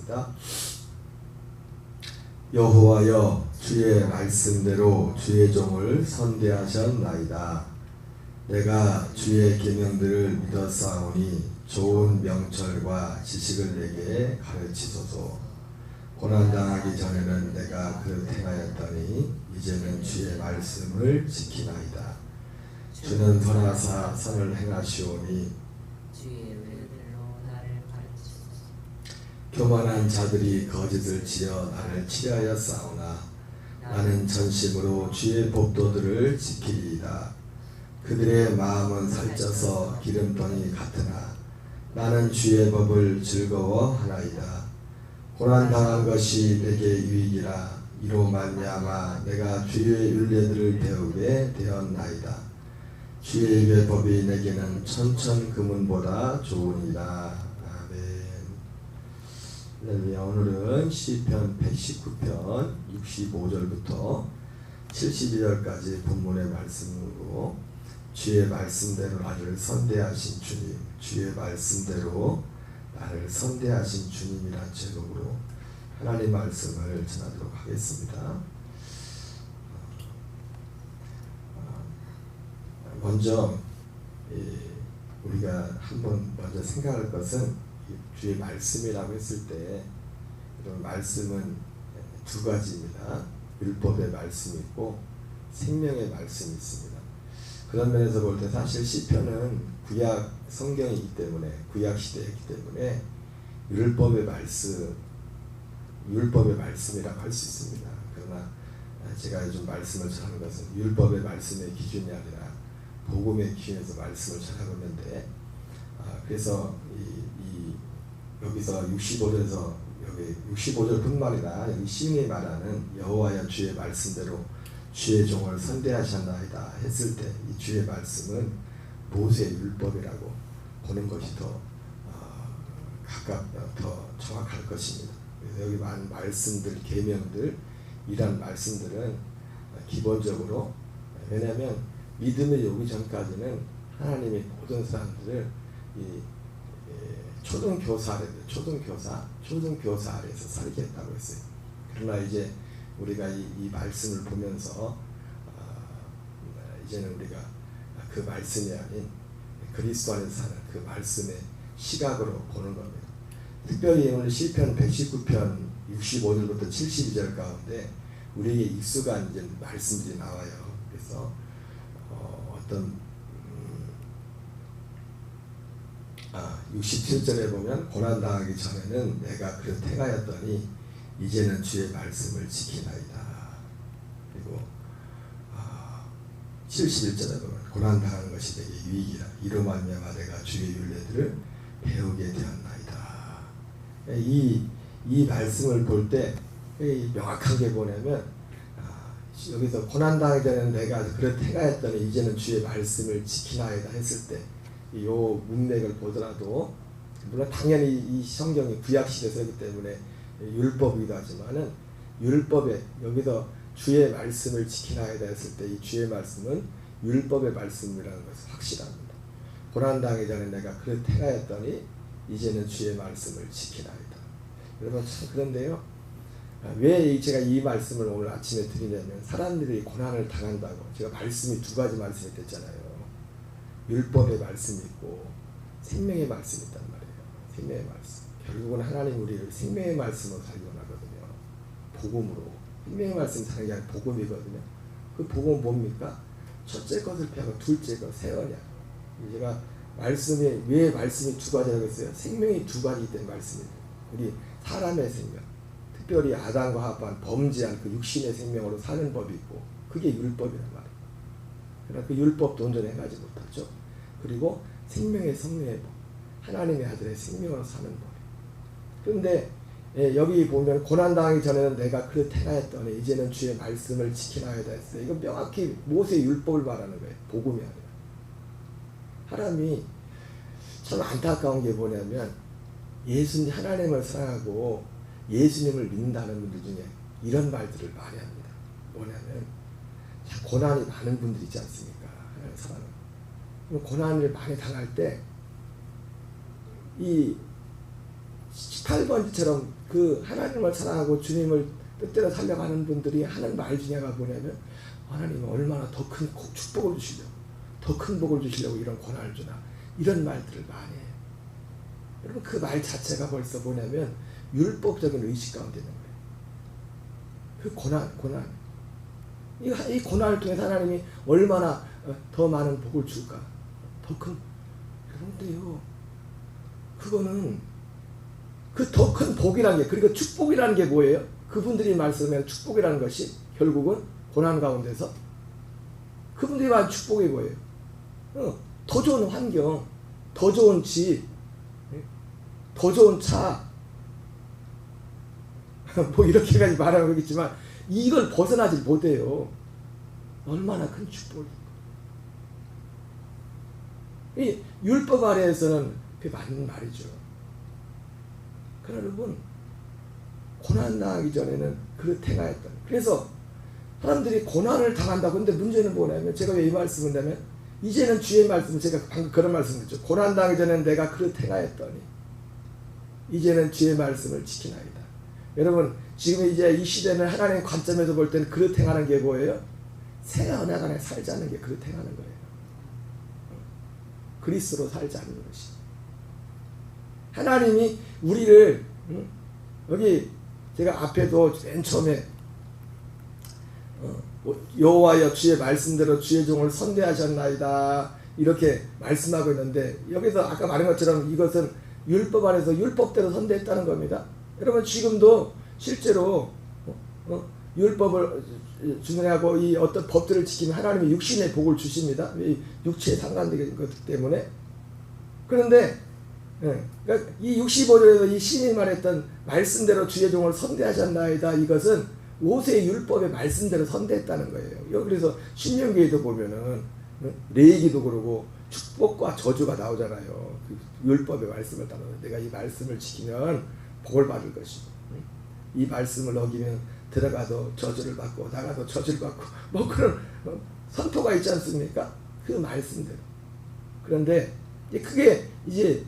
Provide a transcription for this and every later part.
하겠습니다. 여호와여, 주의 말씀대로 주의 종을 선대하셨나이다. 내가 주의 계명들을 믿었사오니 좋은 명철과 지식을 내게 가르치소서. 고난당하기 전에는 내가 그릇 행하였더니 이제는 주의 말씀을 지키나이다. 주는 선하사 선을 행하시오니 주의 은혜로 나를 가르치소서. 교만한 자들이 거짓을 지어 나를 치려하여 싸우나 나는 전심으로 주의 법도들을 지키리이다. 그들의 마음은 살쪄서 기름덩이 같으나 나는 주의 법을 즐거워하나이다. 고난당한 것이 내게 유익이라. 이로 말미암아 내가 주의 율례들을 배우게 되었나이다. 주의 입의 법이 내게는 천천금은보다 좋으니라. 아멘. 오늘은 시편 119편 65절부터 72절까지 본문의 말씀으로 주의 말씀대로 나를 선대하신 주님, 주의 말씀대로 나를 선대하신 주님이라는 제목으로 하나님 말씀을 전하도록 하겠습니다. 먼저 우리가 한번 먼저 생각할 것은 주의 말씀이라고 했을 때 이런 말씀은 두 가지입니다. 율법의 말씀이 있고 생명의 말씀이 있습니다. 그런 면에서 볼 때 사실 시편은 구약 성경이기 때문에, 구약 시대이기 때문에 율법의 말씀이라고 할 수 있습니다. 그러나 제가 요즘 말씀을 전하는 것은 율법의 말씀의 기준이 아니라 복음의 기준에서 말씀을 전하고 있는데, 그래서 여기서 65절에서 여기 65절뿐만 아니라 여기 시인이 말하는 여호와여 주의 말씀대로 주의 종을 선대하셨나이다 했을 때 이 주의 말씀은 모세의 율법이라고 보는 것이 더 정확할 것입니다. 그래서 여기 많은 말씀들, 계명들, 이런 말씀들은 기본적으로, 왜냐하면 믿음에 오기 전까지는 하나님이 모든 사람들을 초등교사 아래에서 살게 했다고 했어요. 그러나 이제 우리가 이 말씀을 보면서 이제는 우리가 그 말씀이 아닌 그리스도 안에서 사는 그 말씀의 시각으로 보는 겁니다. 특별히 오늘 시편 119편 65절부터 72절 가운데 우리에게 익숙한 이제 말씀들이 나와요. 그래서 어떤 67절에 보면 고난당하기 전에는 내가 그릇 행하였더니 이제는 주의 말씀을 지키나이다. 그리고 71절에 보면 고난당하는 것이 내게 유익이라. 이로 말미암아 내가 주의 율례들을 배우게 되었나이다. 이 말씀을 볼 때 명확하게 보냐면 여기서 고난당하기 전에는 내가 그릇 행하였더니 이제는 주의 말씀을 지키나이다 했을 때 이 문맥을 보더라도, 물론 당연히 이 성경이 구약시대에 서기 때문에 율법이기도 하지만은 율법에 여기서 주의 말씀을 지키나이다 했을 때 이 주의 말씀은 율법의 말씀이라는 것은 확실합니다. 고난당하기 전에 내가 그릇 행하였더니 이제는 주의 말씀을 지키나이다. 여러분 참 그런데요, 왜 제가 이 말씀을 오늘 아침에 드리냐면 사람들이 고난을 당한다고, 제가 말씀이 두 가지 말씀이 됐잖아요. 율법의 말씀이 있고 생명의 말씀이 있단 말이에요. 생명의 말씀. 결국은 하나님 우리를 생명의 말씀으로 살기 원하거든요. 복음으로. 생명의 말씀이 사는 게 아니라 복음이거든요. 그 복음은 뭡니까? 첫째 것을 피하고 둘째 것, 새 언약. 제가 말씀이, 왜 말씀이 두 가지라고 했어요? 생명이 두 가지이기 때문에 말씀입니다. 우리 사람의 생명, 특별히 아담과 하와는 범죄한 그 육신의 생명으로 사는 법이 있고, 그게 율법이란 말이에요. 그러나 그 율법도 온전히 행하지 못하죠. 그리고 생명의 성령의 법, 하나님의 아들의 생명으로 사는 법. 그런데 여기 보면 고난당하기 전에는 내가 그릇 행하였더니 이제는 주의 말씀을 지키나이다 했어요. 이건 명확히 모세의 율법을 말하는 거예요. 복음이 아니라. 사람이 참 안타까운 게 뭐냐면 예수님, 하나님을 사랑하고 예수님을 믿는다는 분들 중에 이런 말들을 많이 합니다. 뭐냐면 고난이 많은 분들 있지 않습니까? 하나님 사랑은. 고난을 많이 당할 때 이 18번지처럼 그 하나님을 사랑하고 주님을 뜻대로 살려가는 분들이 하는 말 중에가 뭐냐면 하나님은 얼마나 더 큰 축복을 주시려고 더 큰 복을 주시려고 이런 고난을 주나 이런 말들을 많이 해요. 여러분 그 말 자체가 벌써 뭐냐면 율법적인 의식 가운데 있는 거예요. 그 고난 이 고난을 통해서 하나님이 얼마나 더 많은 복을 줄까 더 큰 그런데요 그거는 그 더 큰 복이라는 게 그리고 축복이라는 게 뭐예요? 그분들이 말씀하는 축복이라는 것이 결국은 고난 가운데서 그분들이 말하는 축복이 뭐예요? 더 좋은 환경, 더 좋은 집, 더 좋은 차 뭐 이렇게까지 말하고 있겠지만 이걸 벗어나지 못해요. 얼마나 큰 축복일까. 이 율법 아래에서는 그게 맞는 말이죠. 그러나 여러분 고난 당하기 전에는 그릇 행하였다. 그래서 사람들이 고난을 당한다고. 근데 문제는 뭐냐면 제가 왜 이 말씀을 하냐면 이제는 주의 말씀 제가 방금 그런 말씀을 했죠. 고난 당하기 전에는 내가 그릇 행하였더니 이제는 주의 말씀을 지키나이다. 여러분 지금 이제 이 시대는 하나님 관점에서 볼 때는 그릇 행하는 게 뭐예요? 새 언약 안에 살자는 게 그릇 행하는 거예요. 그리스도로 살자는 것이. 하나님이 우리를 여기 제가 앞에도 맨 처음에 여호와여 주의 말씀대로 주의 종을 선대하셨나이다 이렇게 말씀하고 있는데 여기서 아까 말한 것처럼 이것은 율법 안에서 율법대로 선대했다는 겁니다. 여러분 지금도 실제로 율법을 준행하고 이 어떤 법들을 지키면 하나님이 육신의 복을 주십니다. 이 육체에 상관되기 때문에. 그런데 그러니까 이 65절에서 이 시인이 말했던 말씀대로 주의 종을 선대하셨나이다 이것은 모세의 율법의 말씀대로 선대했다는 거예요. 그래서 신명기에도 보면은 레위기도 그러고 축복과 저주가 나오잖아요. 그 율법의 말씀을 따라 내가 이 말씀을 지키면 복을 받을 것이고 이 말씀을 어기면 들어가도 저주를 받고 나가도 저주를 받고 뭐 그런 선포가 있지 않습니까? 그 말씀대로. 그런데 그게 이제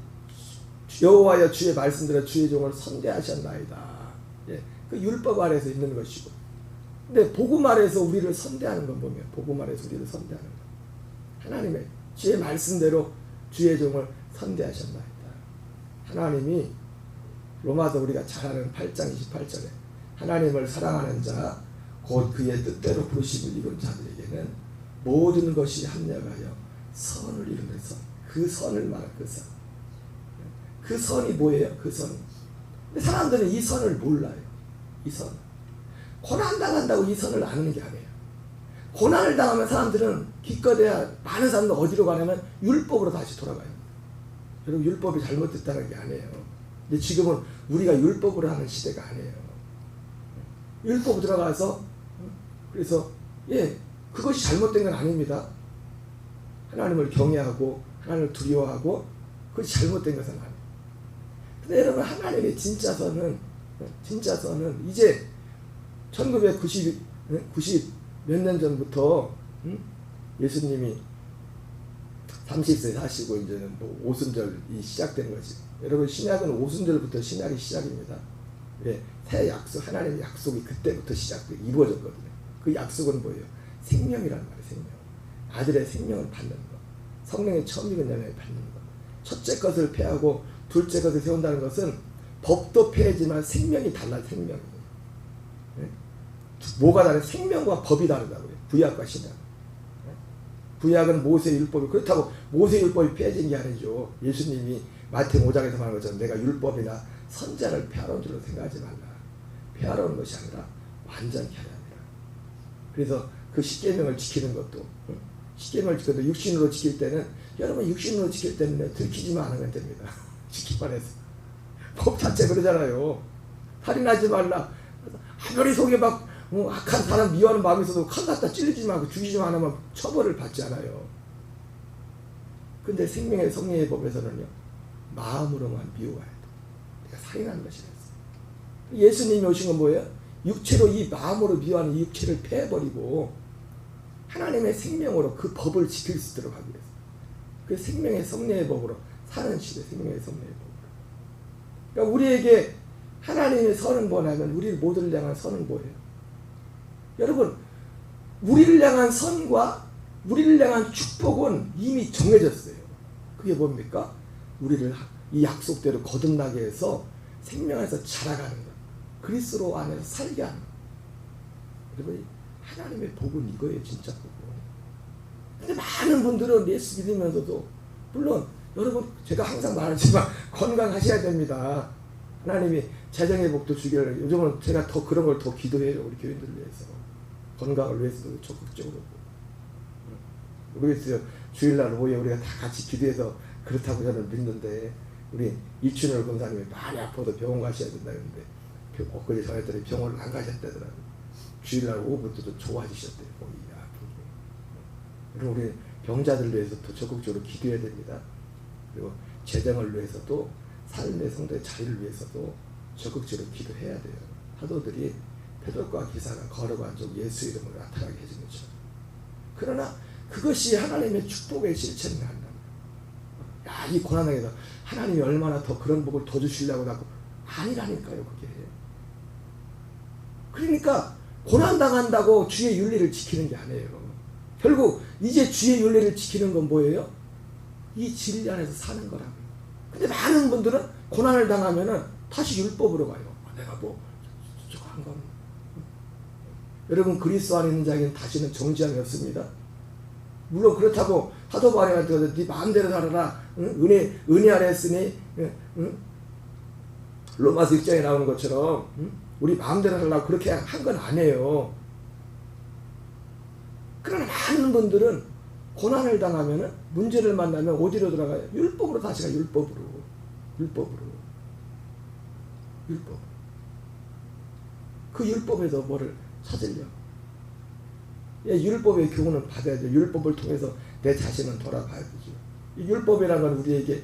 여호와여 주의 말씀대로 주의 종을 선대하셨나이다. 그 율법 아래에서 있는 것이고. 근데 복음 아래에서 우리를 선대하는 건 뭐냐? 복음 아래에서 우리를 선대하는 것. 하나님의 주의 말씀대로 주의 종을 선대하셨나이다. 하나님이 로마서 우리가 잘 아는 8장 28절에 하나님을 사랑하는 자 곧 그의 뜻대로 부르심을 입은 자들에게는 모든 것이 합력하여 선을 이루는 선. 그 선을 말한 그 선. 그 선이 뭐예요? 그 선. 근데 사람들은 이 선을 몰라요. 이 선. 고난 당한다고 이 선을 아는 게 아니에요. 고난을 당하면 사람들은 기껏해야 많은 사람들 어디로 가냐면 율법으로 다시 돌아가요. 여러분 율법이 잘못됐다는 게 아니에요. 근데 지금은 우리가 율법으로 하는 시대가 아니에요. 율법 들어가서 그래서 그것이 잘못된 건 아닙니다. 하나님을 경외하고 하나님을 두려워하고 그것이 잘못된 것은 아니에요. 근데 여러분 하나님의 진짜 선은 이제 1990 몇 년 전부터 예수님이 30세 사시고 이제는 뭐 오순절이 시작된 거지. 여러분 신약은 오순절부터 신약이 시작입니다. 새 약속 하나님의 약속이 그때부터 이루어졌거든요. 그 약속은 뭐예요? 생명이라는 말이에요. 생명. 아들의 생명을 받는 것. 성령의 처음 익은 열매를 받는 것. 첫째 것을 폐하고 둘째 것을 세운다는 것은 법도 폐하지만 생명이 달라. 생명이. 뭐가 다른? 생명과 법이 다르다고요. 구약과 신약. 구약은 모세 율법이 그렇다고 모세 율법이 폐해진 게 아니죠. 예수님이 마태복음 5장에서 말한 것처럼 내가 율법이나 선자를 폐하러 온 줄로 생각하지 말라. 폐하러 온 것이 아니라 완전히 하려 합니다. 그래서 그 십계명을 지키는 것도 십계명을 지켜도 육신으로 지킬 때는 여러분 육신으로 지킬 때는 들키지만 않으면 됩니다. 지키만 해서. 법 자체 그러잖아요. 살인하지 말라. 아무리 속에 막 악한 사람 미워하는 마음이 있어도 칼 갖다 찔리지 말고 죽이지만 않으면 처벌을 받지 않아요. 근데 생명의 성령의 법에서는요. 마음으로만 미워해야 돼. 내가 살인하는 것이라 했어요. 예수님이 오신 건 뭐예요? 육체로 이 마음으로 미워하는 이 육체를 패해버리고 하나님의 생명으로 그 법을 지킬 수 있도록 하기 위해서 그 생명의 성령의 법으로 사는 시대 생명의 성령의 법으로. 그러니까 우리에게 하나님의 선은 뭐냐면 우리 모두를 향한 선은 뭐예요? 여러분, 우리를 향한 선과 우리를 향한 축복은 이미 정해졌어요. 그게 뭡니까? 우리를 이 약속대로 거듭나게 해서 생명 안에서 자라가는 것, 그리스도 안에서 살게 하는 것. 여러분, 하나님의 복은 이거예요. 진짜 복은. 근데 많은 분들은 예수 믿으면서도, 물론 여러분 제가 항상 말하지만 건강하셔야 됩니다. 하나님이 재정의 복도 주기를, 요즘은 제가 더 그런 걸 더 기도해요. 우리 교인들을 위해서, 건강을 위해서도 적극적으로. 모르겠어요. 주일날 오후에 우리가 다 같이 기도해서 그렇다고 저는 믿는데, 우리 이춘월 권사님이 많이 아파도 병원 가셔야 된다 그러는데 엊그제 전했더니 병원을 안 가셨다더라고요. 주일날 오후부터도 좋아지셨대요. 몸이 아프고. 그럼 우리 병자들 위해서 더 적극적으로 기도해야 됩니다. 그리고 재정을 위해서도, 삶의 성도의 자리를 위해서도 적극적으로 기도해야 돼요. 사도들이 베드로과 기사가 걸어간 쪽 예수 이름으로 나타나게 해준 거죠. 그러나 그것이 하나님의 축복의 실체는 아니다. 야, 이 고난당에서 하나님이 얼마나 더 그런 복을 더 주시려고 하고, 아니라니까요. 그게. 그러니까 고난당한다고 주의 윤리를 지키는 게 아니에요. 결국 이제 주의 윤리를 지키는 건 뭐예요? 이 진리 안에서 사는 거라고요. 근데 많은 분들은 고난을 당하면은 다시 율법으로 가요. 내가 뭐 저거 한 건. 여러분, 그리스도 안에 있는 자에게는 다시는 정죄함이 없습니다. 물론 그렇다고 사도 바울한테 네 마음대로 살아라, 응? 은혜 아래 했으니, 응? 로마서 6장에 나오는 것처럼, 응? 우리 마음대로 살라고 그렇게 한 건 아니에요. 그러나 많은 분들은 고난을 당하면, 문제를 만나면 어디로 들어가요? 율법으로 다시 가요. 율법으로. 그 율법에서 뭐를 찾으려? 율법의 교훈을 받아야죠. 율법을 통해서 내 자신을 돌아봐야 되죠. 이 율법이라는 건 우리에게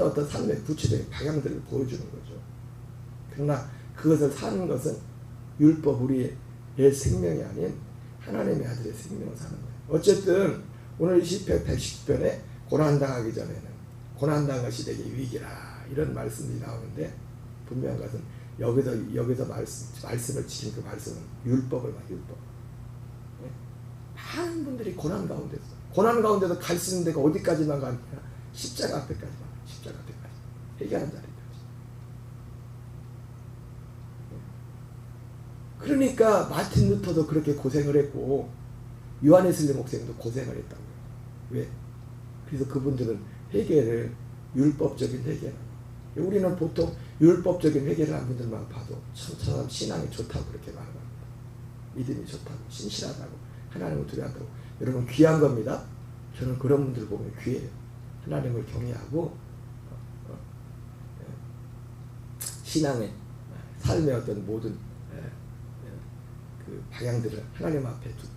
어떤 삶의 구체적인 방향들을 보여주는 거죠. 그러나 그것을 사는 것은 율법, 우리의 생명이 아닌 하나님의 아들의 생명을 사는 거예요. 어쨌든 오늘 시편 110편에 고난당하기 전에는 고난당한 시대의 위기라, 이런 말씀이 나오는데, 분명한 것은 여기서 말씀을 지킨 그 말씀은 율법. 많은 분들이 고난 가운데서 갈 수 있는 데가 어디까지만 가느냐? 십자가 앞에까지 해결한 자리까지. 그러니까 마틴 루터도 그렇게 고생을 했고, 요한웨슬리 목사님도 고생을 했다고요. 왜? 그래서 그분들은 회개를 율법적인 회개를, 우리는 보통 율법적인 회개를 한 분들만 봐도 참 신앙이 좋다고 그렇게 말합니다. 믿음이 좋다고, 신실하다고, 하나님을 두려워한다고. 여러분, 귀한 겁니다. 저는 그런 분들 보면 귀해요. 하나님을 경외하고 신앙의 삶의 어떤 모든 그 방향들을 하나님 앞에 두고,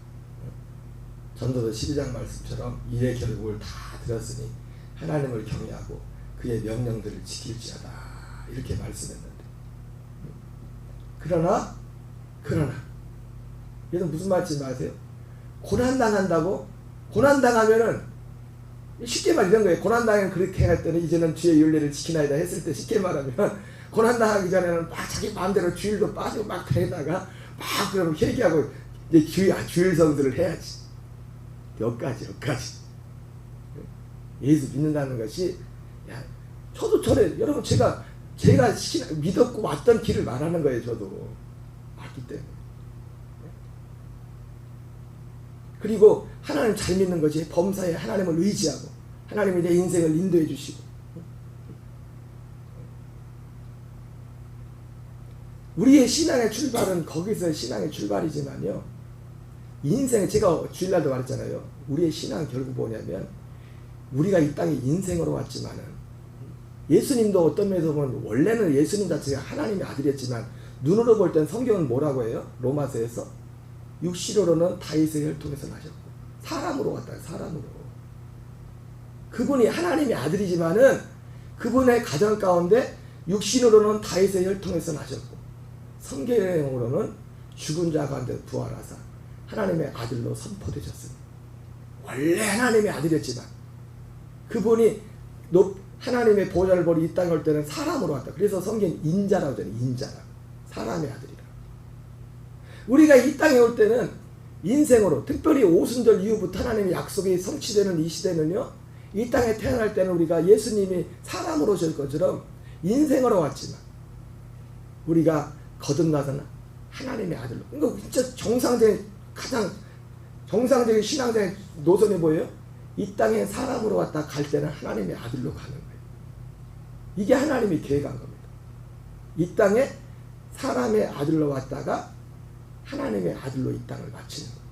전도서 12장 말씀처럼 일의 결국을 다 들었으니 하나님을 경외하고 그의 명령들을 지킬지어다, 이렇게 말씀했는데, 그러나 여러분 무슨 말인지 아세요? 고난당한다고? 고난당하면은 쉽게 말 이런 거예요. 고난당하면 그렇게 했더니 이제는 주의 윤리를 지키나이다 했을 때, 쉽게 말하면 고난당하기 전에는 막 자기 마음대로 주일도 빠지고 막 그러다가 막 그러면 회개하고 이제 주일 성수를 해야지. 여기까지. 예수 믿는다는 것이, 저도 여러분 제가 믿었고 왔던 길을 말하는 거예요. 저도 왔기 때문에. 그리고 하나님 잘 믿는 것이 범사에 하나님을 의지하고 하나님이 내 인생을 인도해 주시고, 우리의 신앙의 출발은 거기서 신앙의 출발이지만요, 인생에, 제가 주일날도 말했잖아요. 우리의 신앙 결국 뭐냐면, 우리가 이 땅에 인생으로 왔지만은, 예수님도 어떤 면에서 보면 원래는 예수님 자체가 하나님의 아들이었지만, 눈으로 볼 땐 성경은 뭐라고 해요? 로마서에서 육신으로는 다윗의 혈통에서 나셨고, 사람으로 왔다. 사람으로. 그분이 하나님의 아들이지만은 그분의 가정 가운데 육신으로는 다윗의 혈통에서 나셨고, 성경으로는 죽은 자 가운데 부활하사 하나님의 아들로 선포되셨습니다. 원래 하나님의 아들이었지만 그분이 하나님의 보좌를 보러 이 땅에 올 때는 사람으로 왔다. 그래서 성경 인자라고 하잖아요. 인자라. 사람의 아들이라. 우리가 이 땅에 올 때는 인생으로, 특별히 오순절 이후부터 하나님의 약속이 성취되는 이 시대는요, 이 땅에 태어날 때는 우리가 예수님이 사람으로 오실 것처럼 인생으로 왔지만 우리가 거듭나서는 하나님의 아들로. 그러니까 진짜 가장 정상적인 신앙생활 노선이 뭐예요? 이 땅에 사람으로 왔다 갈 때는 하나님의 아들로 가는 거예요. 이게 하나님이 계획한 겁니다. 이 땅에 사람의 아들로 왔다가 하나님의 아들로 이 땅을 마치는 거예요.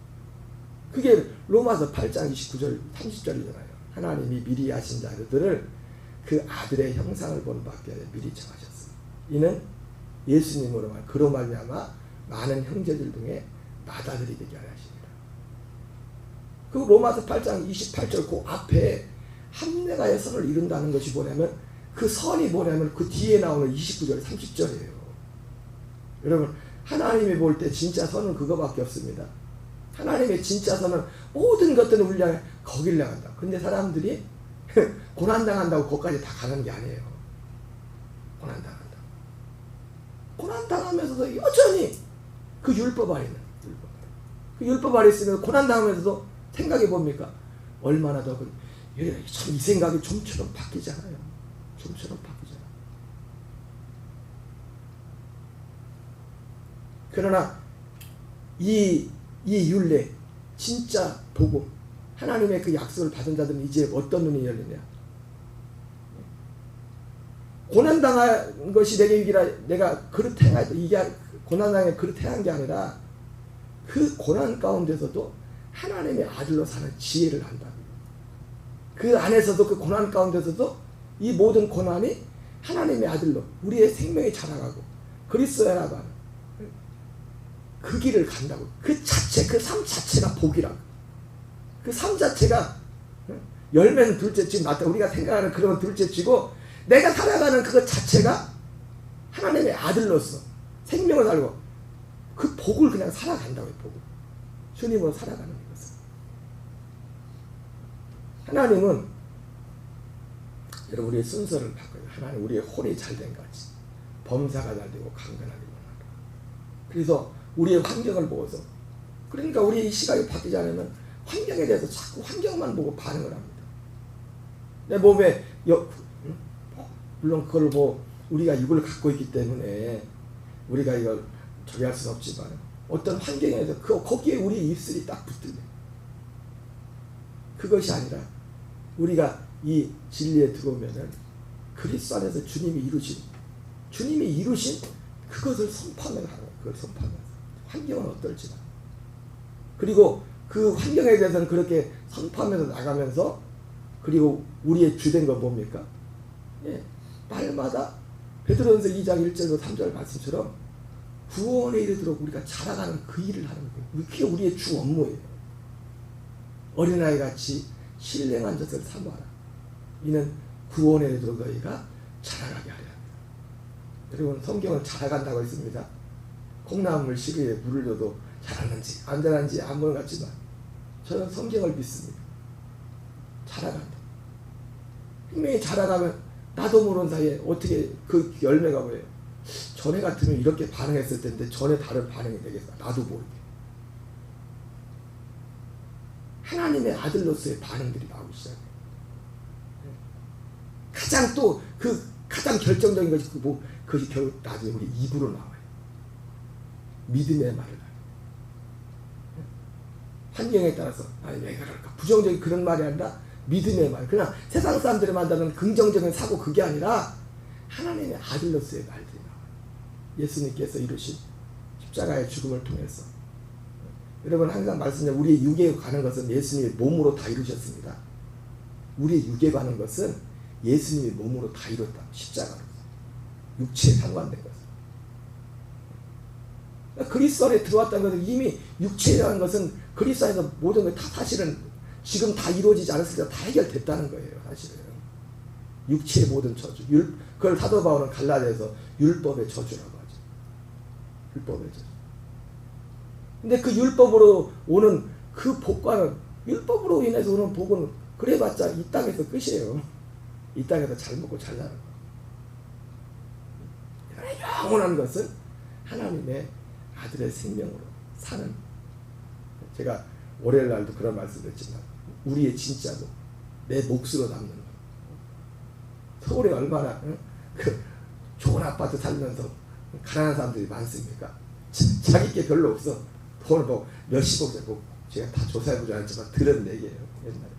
그게 로마서 8장 29절 30절이잖아요. 하나님이 미리 하신 자들을 그 아들의 형상을 본 밖에 미리 정하셨어요. 이는 예수님으로 그로 말미암아 많은 형제들 중에 맏아들이 되게 하십니다. 그 로마서 8장 28절 그 앞에 함내가의 선을 이룬다는 것이 뭐냐면, 그 선이 뭐냐면 그 뒤에 나오는 29절 30절이에요. 여러분, 하나님이 볼 때 진짜 선은 그거밖에 없습니다. 하나님의 진짜 선은 모든 것들은 우리 향해 거길 향한다. 근데 사람들이 고난당한다고 거기까지 다 가는 게 아니에요. 고난당한다. 고난당하면서도 여전히 그 율법 아래는 그 율법 아래 있으면 고난당하면서도 생각해 봅니까? 얼마나 더 이 생각이 좀처럼 바뀌잖아요. 좀처럼 바뀌잖아요. 그러나 이 율례, 진짜 복음, 하나님의 그 약속을 받은 자들은 이제 어떤 눈이 열리냐? 고난당한 것이 내게 위기라, 내가 그릇 행하였다. 이게 고난당에 그릇 행한 게 아니라 그 고난 가운데서도 하나님의 아들로 사는 지혜를 한다. 그 안에서도, 그 고난 가운데서도 이 모든 고난이 하나님의 아들로 우리의 생명이 자라가고 그리스도의 나라가 그 길을 간다고. 그 자체, 그 삶 자체가 복이라고. 그 삶 자체가, 열매는 둘째치고 맞다. 우리가 생각하는 그런 둘째치고, 내가 살아가는 그것 자체가 하나님의 아들로서 생명을 살고 그 복을 그냥 살아간다고요. 복을. 주님으로 살아가는 것은. 하나님은 여러분 우리의 순서를 바꿔요. 하나님 우리의 혼이 잘된 같이 범사가 잘되고 강건하게 원하라. 그래서 우리의 환경을 보고서, 그러니까 우리의 시각이 바뀌지 않으면 환경에 대해서 자꾸 환경만 보고 반응을 합니다. 내 몸에 물론 그걸 우리가 이걸 갖고 있기 때문에 우리가 이걸 저기 할 수는 없지만 어떤 환경에서 거기에 우리 입술이 딱 붙들려. 그것이 아니라 우리가 이 진리에 들어오면은 그리스도 안에서 주님이 이루신 그것을 선포하면 하는 거예요. 그걸 선포하면서 환경은 어떨지나, 그리고 그 환경에 대해서는 그렇게 선포하면서 나가면서, 그리고 우리의 주된 건 뭡니까? 날마다 베드로전서 2장 1절로 3절 말씀처럼 구원에 이르도록 우리가 자라가는 그 일을 하는 거예요. 그게 우리의 주 업무예요. 어린아이 같이 신령한 젖을 사모하라. 이는 구원에 이르도록 너희가 자라가게 하려 합니다. 여러분, 성경은 자라간다고 했습니다. 콩나물 시루에 물을 줘도 자라는지 안 자라는지 안 보는 것 같지만 저는 성경을 믿습니다. 자라간다. 분명히 자라가면 나도 모르는 사이에 어떻게 그 열매가 뭐예요? 전에 같으면 이렇게 반응했을 텐데 전에 다른 반응이 되겠다. 나도 모르게. 하나님의 아들로서의 반응들이 나오기 시작해요. 가장 또 가장 결정적인 것이 그것이 결국 나중에 우리 입으로 나와요. 믿음의 말을 하요. 환경에 따라서 왜 그럴까? 부정적인 그런 말이 아니라 믿음의 말. 그냥 세상 사람들이 만드는 긍정적인 사고, 그게 아니라 하나님의 아들로서의 말들이 나와요. 예수님께서 이루신 십자가의 죽음을 통해서. 여러분, 항상 말씀드리면 우리의 육에 가는 것은 예수님의 몸으로 다 이루셨습니다. 우리의 육에 가는 것은 예수님의 몸으로 다 이뤘다. 십자가로. 육체에 상관된 것은. 그리스도 안에 들어왔다는 것은, 이미 육체라는 것은 그리스도 안에서 모든 것 다 사실은 지금 다 이루어지지 않았을 때 다 해결됐다는 거예요. 사실은. 육체의 모든 저주. 그걸 사도 바울은 갈라디아에서 율법의 저주라고 하죠. 율법의 저주. 근데 그 율법으로 오는 그 복과는, 율법으로 인해서 오는 복은 그래봤자 이 땅에서 끝이에요. 이 땅에서 잘 먹고 잘 사는 거. 그러나 영원한 것은 하나님의 아들의 생명으로 사는. 제가 월요일 날도 그런 말씀드렸지만 우리의 진짜로 내 몫으로 남는 거. 서울에 얼마나 그 좋은 아파트 살면서 가난한 사람들이 많습니까? 자기 게 별로 없어. 돈을 뭐 몇십억 되고 제가 다 조사해보지 않았지만 들은 얘기예요. 옛날에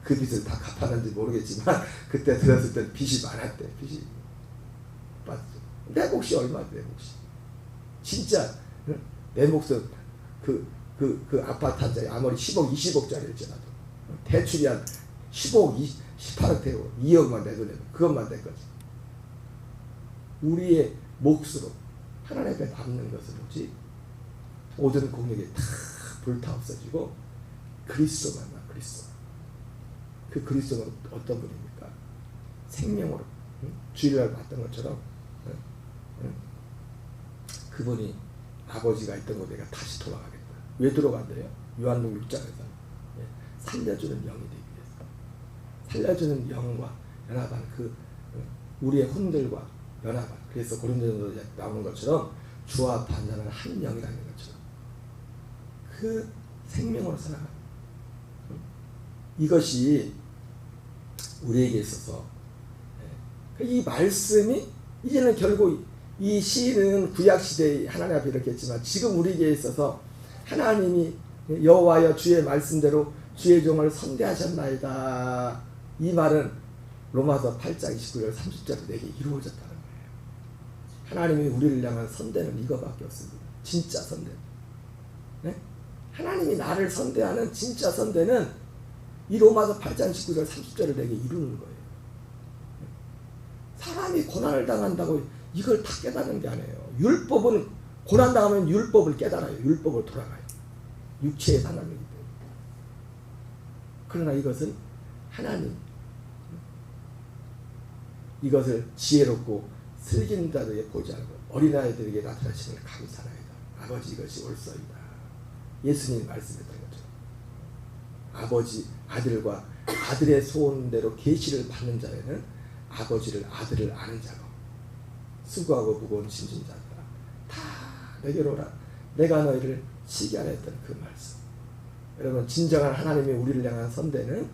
그 빚을 다 갚았는지 모르겠지만 그때 들었을 때 빚이 많았대. 빚이 맞죠. 내 몫이 얼마인데 내 몫이 진짜 내 몫은 그 아파트 한 자리 아무리 10억 20억짜리일지라도 대출이 한 15억 18억 되고 2억만 내도 그것만 될 거지. 우리의 몫으로 하나님 앞에 남는 것은 뭐지? 모든 공력이 다 불타 없어지고 그리스도만 나. 그리스도. 그 그리스도는 어떤 분입니까? 생명으로 주일날 봤던 것처럼 그분이 아버지가 있던 곳에 내가 다시 돌아가겠다. 왜 돌아간대요? 요한복음 6장에서 살려주는 영이 되기 위해서. 살려주는 영과 연합한 그 우리의 혼들과 연합한. 그래서 고린도전서 나오는 것처럼 주와 반전하는 한 영이라는 것처럼 그 생명으로 살아가는 이것이 우리에게 있어서 이 말씀이 이제는 결국 이 시는 구약시대에 하나님 앞에 이렇게 했지만 지금 우리에게 있어서 하나님이 여호와여 주의 말씀대로 주의 종을 선대하셨나이다. 이 말은 로마서 8장 29절 30절에 내게 이루어졌다는 거예요. 하나님이 우리를 향한 선대는 이거밖에 없습니다. 진짜 선대. 네? 하나님이 나를 선대하는 진짜 선대는 이 로마서 8장 19절 30절을 내게 이루는 거예요. 사람이 고난을 당한다고 이걸 다 깨닫는 게 아니에요. 율법은 고난당하면 율법을 깨달아요. 율법을 돌아가요. 육체의 상황이기 때문에. 그러나 이것은 하나님 이것을 지혜롭고 슬기는 자들에게 보지 않고 어린아이들에게 나타나심을 감사하나이다. 아버지 이것이 옳소이다. 예수님이 말씀했던 것처럼 아버지 아들과 아들의 소원대로 계시를 받는 자에는 아버지를 아들을 아는 자고 수고하고 무거운 짐진 자들아 다 내게로 오라. 내가 너희를 쉬게 하라 했던 그 말씀. 여러분 진정한 하나님이 우리를 향한 선대는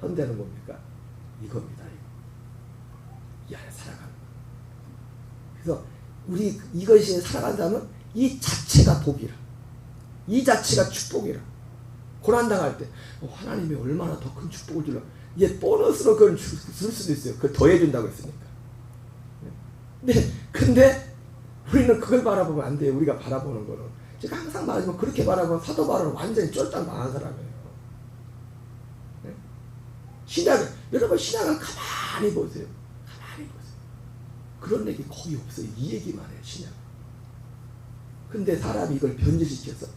뭡니까? 이겁니다. 이 안에 살아가는 거. 그래서 우리 이것이 살아간다면 이 자체가 복이라. 이 자체가 축복이라. 고난당할 때 하나님이 얼마나 더 큰 축복을 주려. 이게 보너스로 그걸 줄 수도 있어요. 그걸 더해준다고 했으니까. 근데 우리는 그걸 바라보면 안 돼요. 우리가 바라보는 거는. 제가 항상 말하지만 그렇게 바라보면 사도 바울은 완전히 쫄딱 망한 사람이에요. 여러분 신약을 가만히 보세요. 가만히 보세요. 그런 얘기 거의 없어요. 이 얘기만 해요. 신약. 근데 사람이 이걸 변질시켜서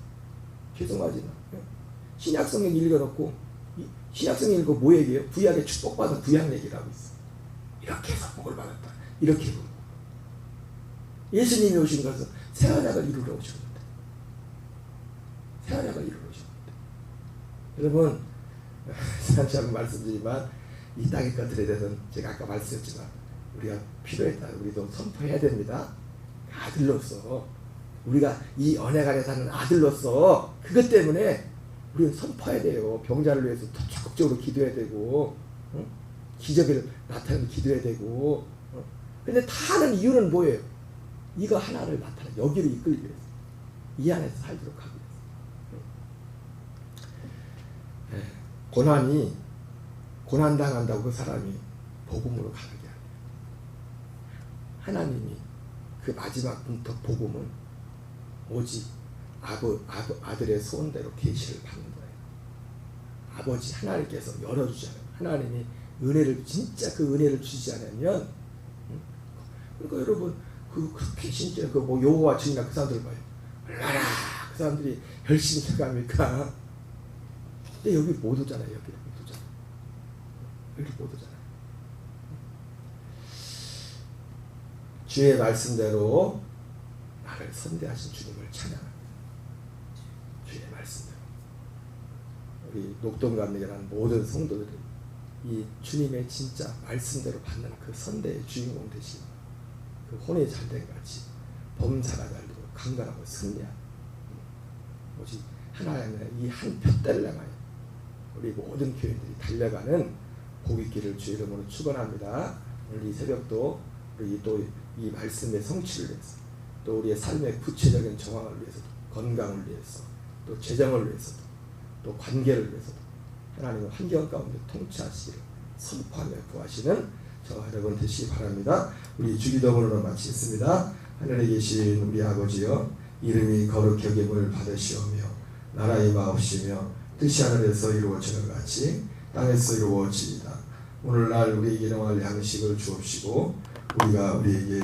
죄송하지만 신약성경 읽어놓고 신약성경 읽고 뭐 얘기해요? 구약의 축복받은 구약 얘기를 하고 있어. 이렇게 해서 복을 받았다. 이렇게 해서 예수님이 오신 것은 새언약을 이루러 오셨는데 새언약을 이루러 오셨는데 여러분 다시 한번 말씀드리지만 이 땅의 것들에 대해서는 제가 아까 말씀드렸지만 우리가 필요했다. 우리도 선포해야 됩니다. 아들로서 우리가 이 언약 안에 사는 아들로서 그것 때문에 우리는 선포해야 돼요. 병자를 위해서 더 적극적으로 기도해야 되고 기적을 나타내는 기도해야 되고 근데 다 하는 이유는 뭐예요? 이거 하나를 나타내 여기로 이끌기 위해서 이 안에서 살도록 하기 위해서 고난당한다고 그 사람이 복음으로 가는 게 아니에요. 하나님이 그 마지막 분터 복음은 오직 아들의 소원대로 계시를 받는 거예요. 아버지 하나님께서 열어주지 않아요. 하나님이 은혜를 진짜 그 은혜를 주지 않으면 그러니까 여러분 그렇게 진짜 그 뭐 여호와 증인이나 그 사람들 봐요. 얼마나 그 사람들이 열심히 생각합니까? 근데 여기 못 오잖아요. 여기 못 오잖아요. 여기 못 오잖아요. 주의 말씀대로 나를 선대하신 주님을 찬양합니다. 주의 말씀대로 우리 녹동감리교라는 모든 성도들이 이 주님의 진짜 말씀대로 받는 그 선대의 주인공 되신 그 혼이 잘된 같이 범사가 잘되고 강건하고 승리한 오직 하나님의 이 한 뼘대를 향하여 우리 모든 교인들이 달려가는 복있기를 주 이름으로 축원합니다. 오늘 이 새벽도 우리 또 이 말씀의 성취를 위해서 또 우리의 삶의 구체적인 정황을 위해서도 건강을 위해서 또 재정을 위해서도 또 관계를 위해서도 하나님의 환경 가운데 통치하시기를 선포하며 구하시는 저와 여러분 되시기 바랍니다. 우리 주기도문으로 마치겠습니다. 하늘에 계신 우리 아버지여 이름이 거룩히 여김을 받으시오며 나라의 마옵시며 뜻이 하늘에서 이루어지는 것 같이 땅에서 이루어지이다. 오늘날 우리에게 일용할 양식을 주옵시고 우리가 우리에게